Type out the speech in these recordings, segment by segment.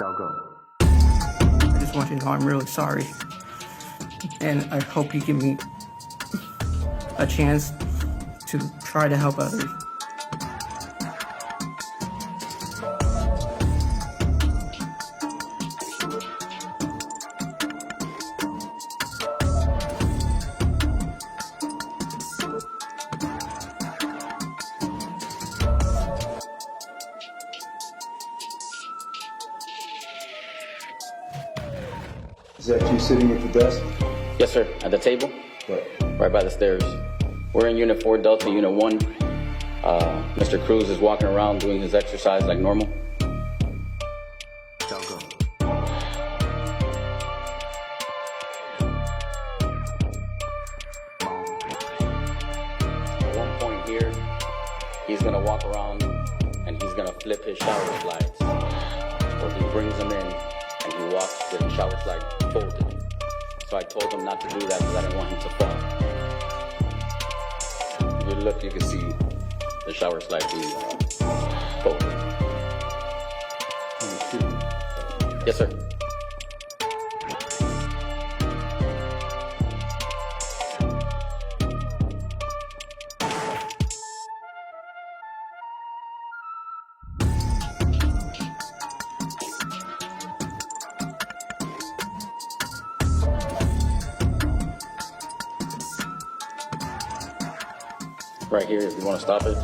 I just want you to know I'm really sorry. And I hope you give me a chance to try to help others. Is that you sitting at the desk? Yes, sir. At the table? Right by the stairs. We're in Unit 4, Delta, Unit 1. Mr. Cruz is walking around doing his exercise like normal. At one point here, he's going to walk around and he's going to flip his shower slides. Or he brings them in and he walks with the shower slide folded. So I told him not to do that because I didn't want him to fall. If you look, you can see the shower slide being folded. Yes, sir. Right here, if you want to stop it.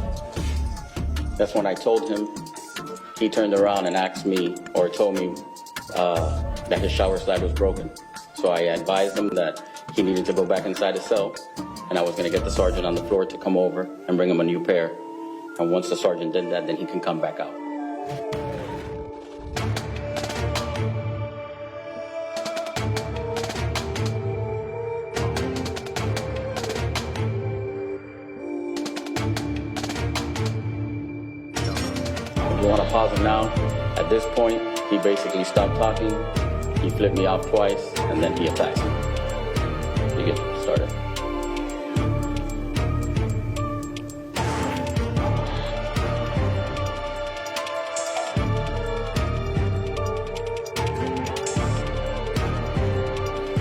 That's when I told him. He turned around and asked me, or told me that his shower slide was broken. So I advised him that he needed to go back inside his cell, and I was going to get the sergeant on the floor to come over and bring him a new pair. And once the sergeant did that, then he can come back out. If you want to pause him now, at this point, he basically stopped talking, he flipped me off twice, and then he attacked me. You get started.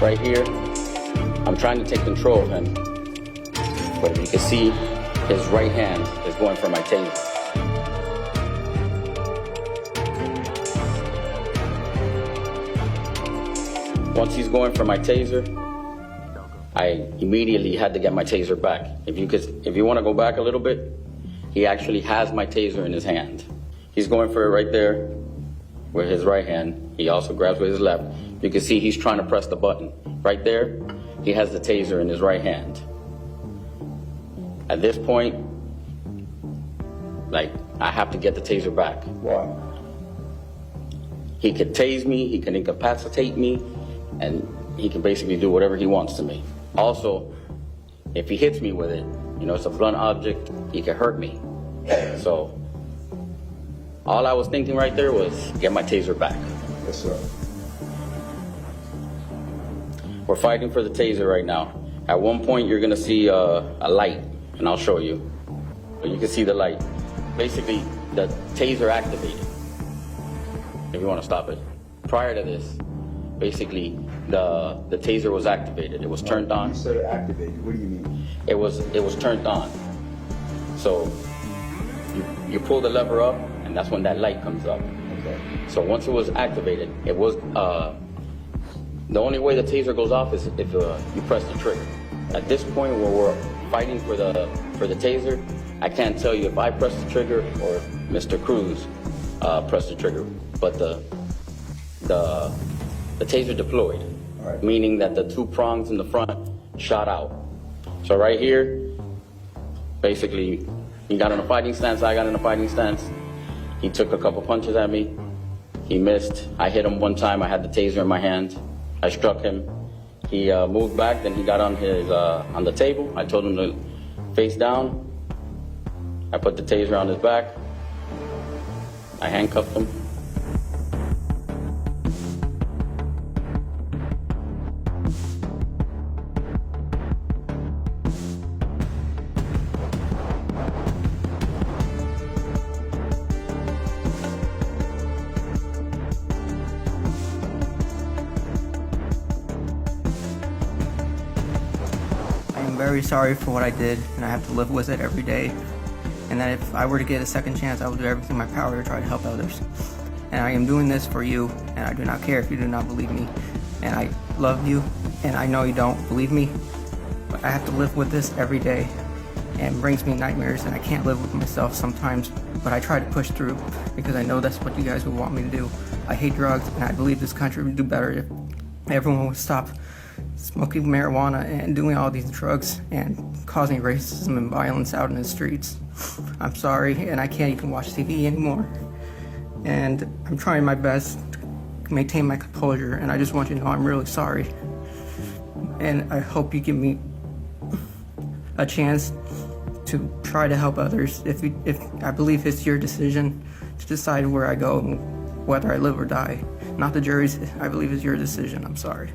Right here, I'm trying to take control of him, but you can see his right hand is going for my taser. Once he's going for my taser, I immediately had to get my taser back. If you want to go back a little bit, he actually has my taser in his hand. He's going for it right there with his right hand. He also grabs with his left. You can see he's trying to press the button. Right there, he has the taser in his right hand. At this point, I have to get the taser back. Why? He could tase me, he can incapacitate me, and he can basically do whatever he wants to me. Also, if he hits me with it, it's a blunt object, he can hurt me. So, all I was thinking right there was get my taser back. Yes, sir. We're fighting for the taser right now. At one point, you're gonna see a light, and I'll show you. But you can see the light. Basically, the taser activated. If you want to stop it. Prior to this, basically, the taser was activated. It was turned on. You said it activated. What do you mean? It was turned on. So you pull the lever up, and that's when that light comes up. Okay. So once it was activated, it was the only way the taser goes off is if you press the trigger. At this point where we're fighting for the taser, I can't tell you if I press the trigger or Mr. Cruz pressed the trigger, but the taser deployed, right, meaning that the two prongs in the front shot out. So right here, basically, he got in a fighting stance, I got in a fighting stance. He took a couple punches at me. He missed. I hit him one time. I had the taser in my hand. I struck him. He moved back, then he got on the table. I told him to face down. I put the taser on his back. I handcuffed him. very sorry for what I did, and I have to live with it every day. And that if I were to get a second chance, I will do everything in my power to try to help others. And I am doing this for you, and I do not care if you do not believe me. And I love you, and I know you don't believe me, but I have to live with this every day. And it brings me nightmares, and I can't live with myself sometimes, but I try to push through because I know that's what you guys would want me to do. I hate drugs, and I believe this country would do better if everyone would stop smoking marijuana and doing all these drugs and causing racism and violence out in the streets. I'm sorry, and I can't even watch TV anymore. And I'm trying my best to maintain my composure, and I just want you to know I'm really sorry. And I hope you give me a chance to try to help others. If I believe it's your decision to decide where I go and whether I live or die. Not the jury's. I believe it's your decision. I'm sorry.